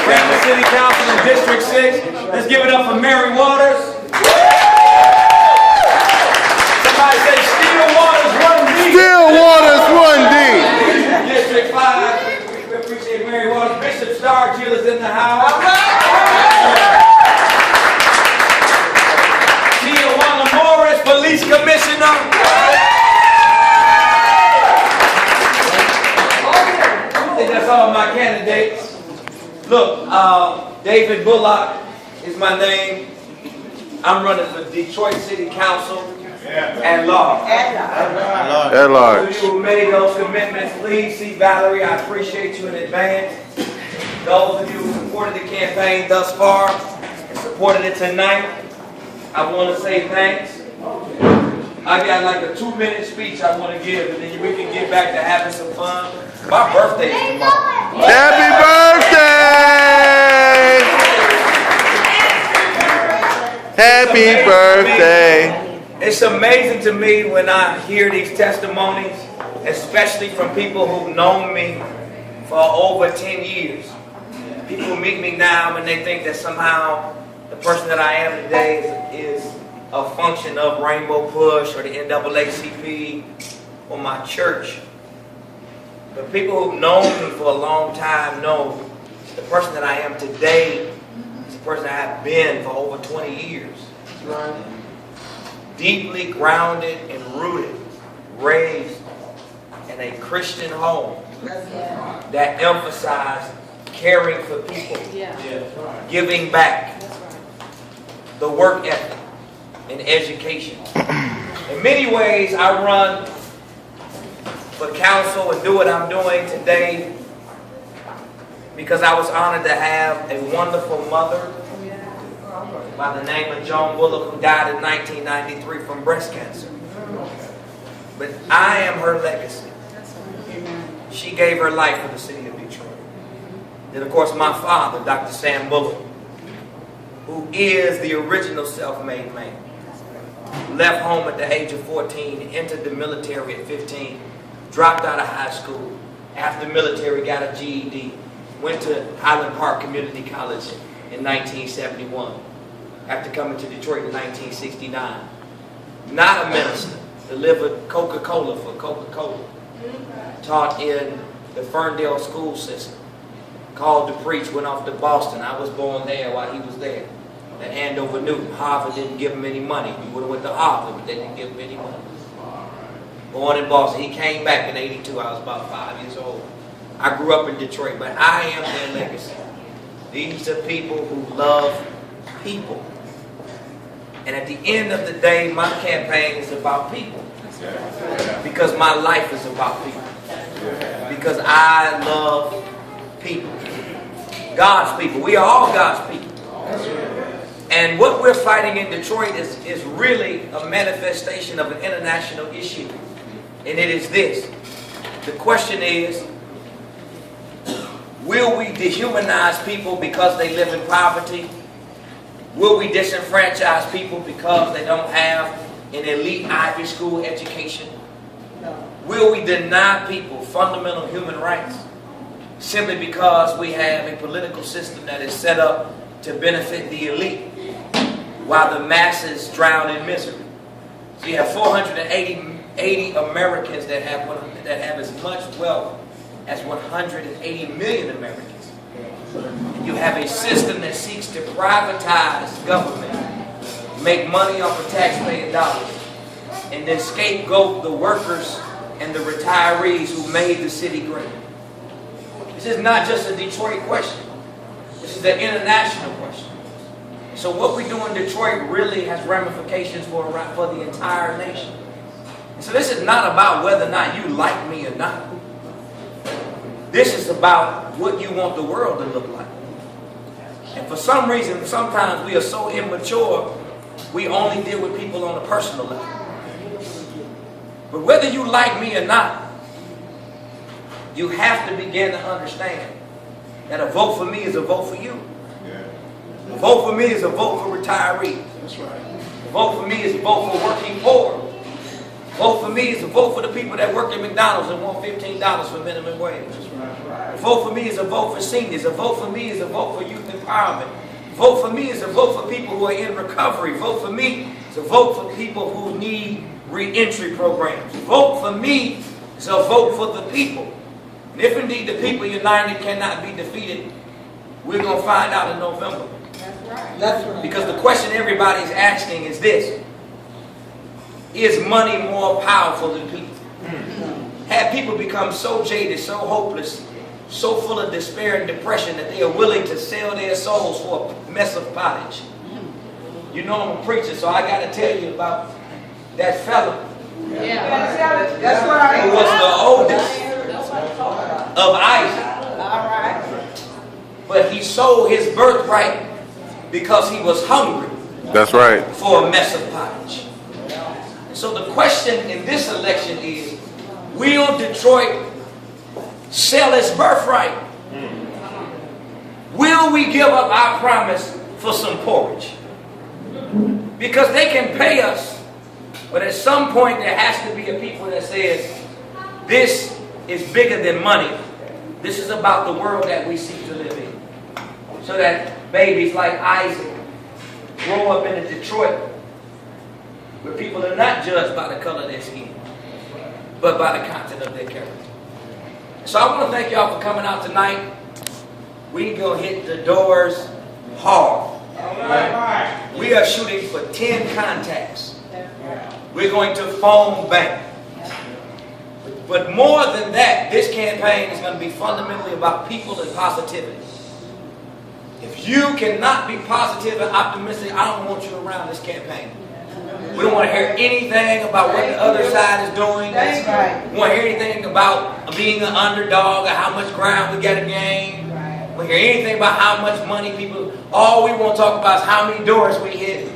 Franklin City Council in District 6. Let's give it up for Mary Waters. Somebody say Still Waters 1D. Still Waters 1D. District 5. We appreciate Mary Waters. Bishop Star Jill is in the house. Tijuana Morris, Police Commissioner. I think that's all my candidates. Look, David Bullock is my name. I'm running for Detroit City Council at large. At large. Those of you who made those commitments, please see Valerie. I appreciate you in advance. Those of you who supported the campaign thus far and supported it tonight, I want to say thanks. I got like a 2-minute speech I want to give, and then we can get back to having some fun. My birthday is tomorrow. Happy birthday! Happy birthday! It's amazing to me when I hear these testimonies, especially from people who've known me for over 10 years. People meet me now and they think that somehow the person that I am today is a function of Rainbow Push or the NAACP or my church. But people who've known me for a long time know the person that I am today is the person I have been for over 20 years. Deeply grounded and rooted, raised in a Christian home that emphasized caring for people, giving back, the work ethic, and education. In many ways, I run for council and do what I'm doing today because I was honored to have a wonderful mother by the name of Joan Bullock, who died in 1993 from breast cancer. But I am her legacy. She gave her life for the city of Detroit. Then, of course, my father, Dr. Sam Bullock, who is the original self-made man. Left home at the age of 14, entered the military at 15, dropped out of high school. After the military, got a GED, went to Highland Park Community College in 1971. After coming to Detroit in 1969. Not a minister, delivered Coca-Cola for Coca-Cola. Taught in the Ferndale school system. Called to preach, went off to Boston. I was born there while he was there. At Andover Newton. Harvard didn't give him any money. He would have went to Harvard, but they didn't give him any money. Born in Boston. He came back in 82. I was about 5 years old. I grew up in Detroit, but I am their legacy. These are people who love people. And at the end of the day, my campaign is about people. Because my life is about people. Because I love people. God's people. We are all God's people. And what we're fighting in Detroit is really a manifestation of an international issue. And it is this. The question is, will we dehumanize people because they live in poverty? Will we disenfranchise people because they don't have an elite Ivy School education? Will we deny people fundamental human rights simply because we have a political system that is set up to benefit the elite while the masses drown in misery? So you have 480 Americans that have as much wealth as 180 million Americans. You have a system that seeks to privatize government, make money off of taxpayer dollars, and then scapegoat the workers and the retirees who made the city great. This is not just a Detroit question. This is an international question. So what we do in Detroit really has ramifications for the entire nation. So this is not about whether or not you like me or not. This is about what you want the world to look like. And for some reason, sometimes we are so immature, we only deal with people on a personal level. But whether you like me or not, you have to begin to understand that a vote for me is a vote for you. A vote for me is a vote for retirees. That's right. A vote for me is a vote for working poor. Vote for me is a vote for the people that work at McDonald's and want $15 for minimum wage. Vote for me is a vote for seniors. A vote for me is a vote for youth empowerment. Vote for me is a vote for people who are in recovery. Vote for me is a vote for people who need re-entry programs. Vote for me is a vote for the people. And if indeed the people united cannot be defeated, we're going to find out in November. That's right. Because the question everybody's asking is this: is money more powerful than people? Have people become so jaded, so hopeless, so full of despair and depression that they are willing to sell their souls for a mess of pottage? You know I'm a preacher, so I got to tell you about that fella. Yeah. That's right. Who was the oldest of Isaac. All right. But he sold his birthright because he was hungry. That's right. For a mess of pottage. So the question in this election is, will Detroit sell its birthright? Will we give up our promise for some porridge? Because they can pay us, but at some point there has to be a people that says, this is bigger than money. This is about the world that we seek to live in. So that babies like Isaac grow up in Detroit where people are not judged by the color of their skin, but by the content of their character. So I want to thank y'all for coming out tonight. We going to hit the doors hard. We are shooting for 10 contacts. We're going to phone bank. But more than that, this campaign is going to be fundamentally about people and positivity. If you cannot be positive and optimistic, I don't want you around this campaign. We don't want to hear anything about what the other side is doing. We don't want to hear anything about being an underdog or how much ground we got to gain. We don't hear anything about how much money people. All we want to talk about is how many doors we hit,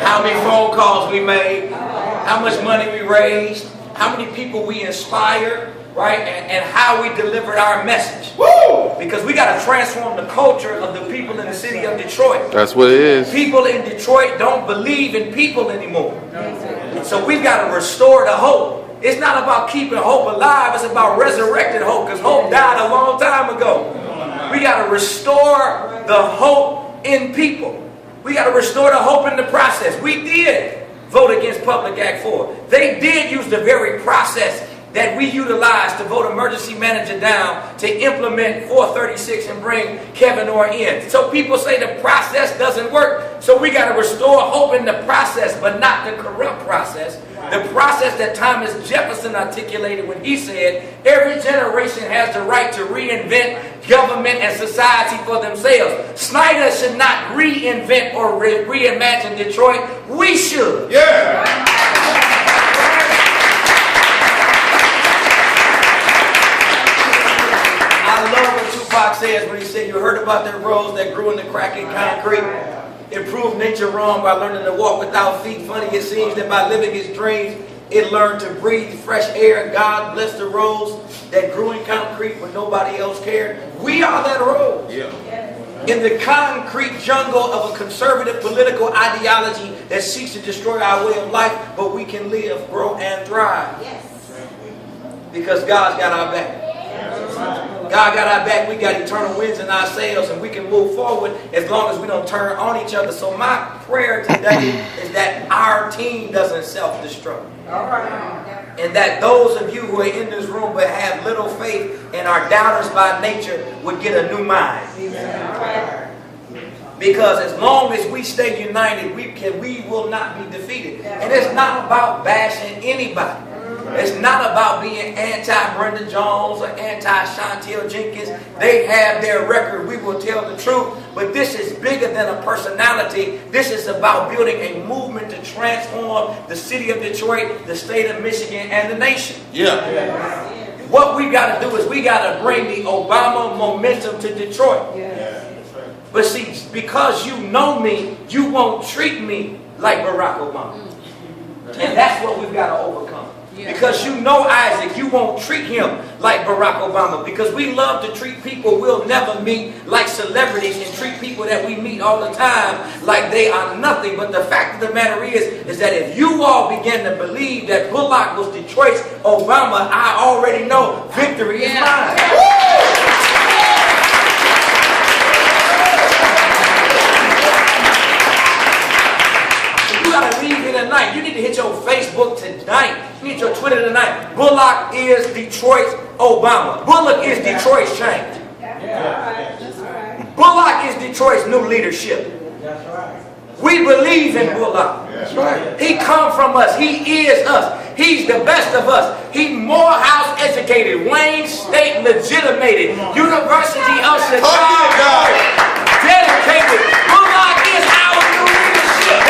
how many phone calls we made, how much money we raised, how many people we inspired, right? And how we delivered our message. Woo! Because we got to transform the culture of the people in the city of Detroit. That's what it is. People in Detroit don't believe in people anymore. So we've got to restore the hope. It's not about keeping hope alive. It's about resurrected hope, because hope died a long time ago. We got to restore the hope in people. We got to restore the hope in the process. We did vote against Public Act 4. They did use the very process that we utilized to vote emergency manager down to implement 436 and bring Kevin Orr in. So people say the process doesn't work. So we got to restore hope in the process, but not the corrupt process. The process that Thomas Jefferson articulated when he said, every generation has the right to reinvent government and society for themselves. Snyder should not reinvent or reimagine Detroit. We should. Yeah. I love what Tupac says when he said, you heard about that rose that grew in the crack in concrete. It proved nature wrong by learning to walk without feet. Funny it seems that by living its dreams, it learned to breathe fresh air. God bless the rose that grew in concrete when nobody else cared. We are that rose. Yeah. In the concrete jungle of a conservative political ideology that seeks to destroy our way of life, but we can live, grow, and thrive. Yes. Because God's got our back. God got our back. We got eternal winds in our sails, and we can move forward as long as we don't turn on each other. So my prayer today is that our team doesn't self-destruct. All right. And that those of you who are in this room but have little faith and are doubters by nature would get a new mind. Because as long as we stay united, we will not be defeated. And it's not about bashing anybody. It's not about being anti-Brenda Jones or anti-Chantel Jenkins. They have their record. We will tell the truth. But this is bigger than a personality. This is about building a movement to transform the city of Detroit, the state of Michigan, and the nation. Yeah. What we got to do is we got to bring the Obama momentum to Detroit. But see, because you know me, you won't treat me like Barack Obama. And that's what we've got to overcome. Because you know Isaac, you won't treat him like Barack Obama, because we love to treat people we'll never meet like celebrities and treat people that we meet all the time like they are nothing. But the fact of the matter is that if you all begin to believe that Bullock was Detroit's Obama, I already know victory is mine. You gotta leave here tonight. You need to hit your Facebook tonight. You need your Twitter tonight. Bullock is Detroit's Obama. Bullock is Detroit's change. Bullock is Detroit's new leadership. We believe in Bullock. He come from us. He is us. He's the best of us. He Morehouse educated, Wayne State legitimated, University of Chicago dedicated. Bullock is our new leadership.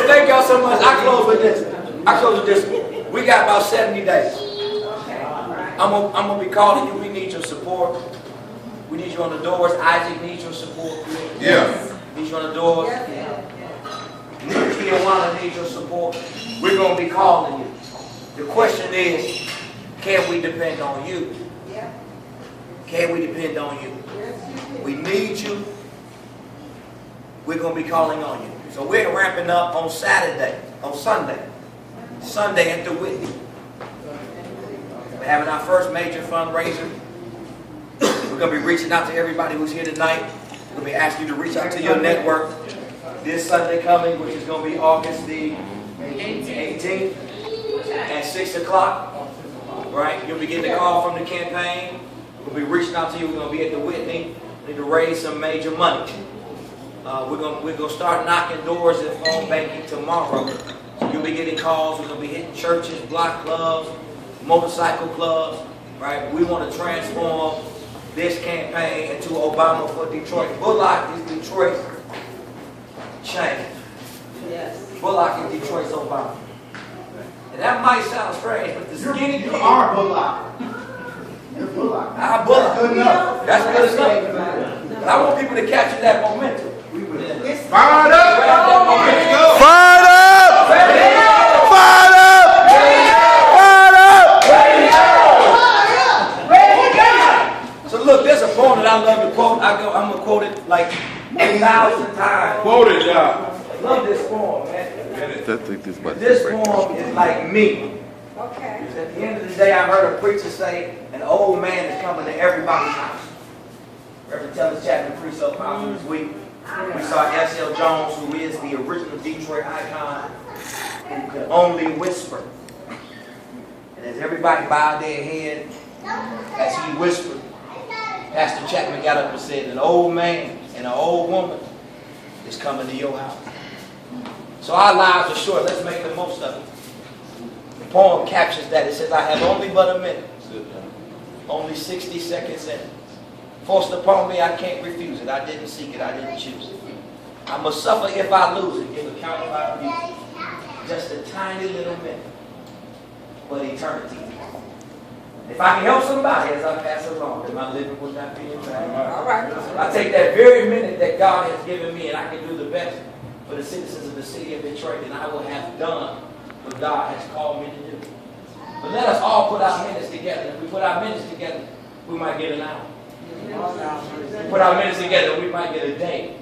Thank y'all so much. I close with this. We got about 70 days. I'm gonna be calling you. We need your support. We need you on the doors. Isaac needs your support. Yeah. Needs you on the doors. Tijuana needs your support. We're gonna be calling you. The question is, can we depend on you? Can we depend on you? We need you. We're gonna be calling on you. So we're ramping up on Sunday at the Whitney. We're having our first major fundraiser. We're going to be reaching out to everybody who's here tonight. We're going to be asking you to reach out to your network. This Sunday coming, which is going to be August the 18th at 6 o'clock. Right? You'll be getting a call from the campaign. We'll be reaching out to you. We're going to be at the Whitney. We need to raise some major money. We're gonna start knocking doors and phone banking tomorrow. So you'll be getting calls. We're gonna be hitting churches, block clubs, motorcycle clubs. Right? We want to transform this campaign into Obama for Detroit. Bullock is Detroit's change. Yes. Bullock is Detroit's Obama. And that might sound strange, but the skinny kid. Our Bullock. You're Bullock. Our Bullock. That's good enough. That's good enough. But I want people to capture that momentum. Fired up! Fired up! Fired up! Fired up! So look, there's a poem that I love to quote. I'm gonna quote it like 1,000 times. Quote it, y'all. I love this poem, man. This poem is like me. Okay. At the end of the day, I heard a preacher say, an old man is coming to everybody's house. Reverend Teller's Chapman preached so powerful this week. We saw S.L. Jones, who is the original Detroit icon, who could only whisper. And as everybody bowed their head, as he whispered, Pastor Chapman got up and said, an old man and an old woman is coming to your house. So our lives are short. Let's make the most of it. The poem captures that. It says, I have only but a minute. Only 60 seconds in. Forced upon me, I can't refuse it. I didn't seek it. I didn't choose it. I must suffer if I lose it. Give account of my abuse. Just a tiny little minute. But eternity. If I can help somebody as I pass along, then my living will not be in vain. All right. I take that very minute that God has given me and I can do the best for the citizens of the city of Detroit, and I will have done what God has called me to do. But let us all put our minutes together. If we put our minutes together, we might get an hour. We put our minutes together, we might get a day.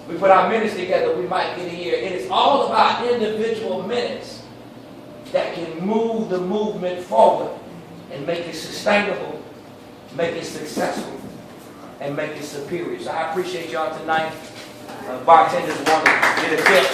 We put our minutes together, we might get a year. It is all about individual minutes that can move the movement forward and make it sustainable, make it successful, and make it superior. So I appreciate y'all tonight. Bartenders want to get a tip.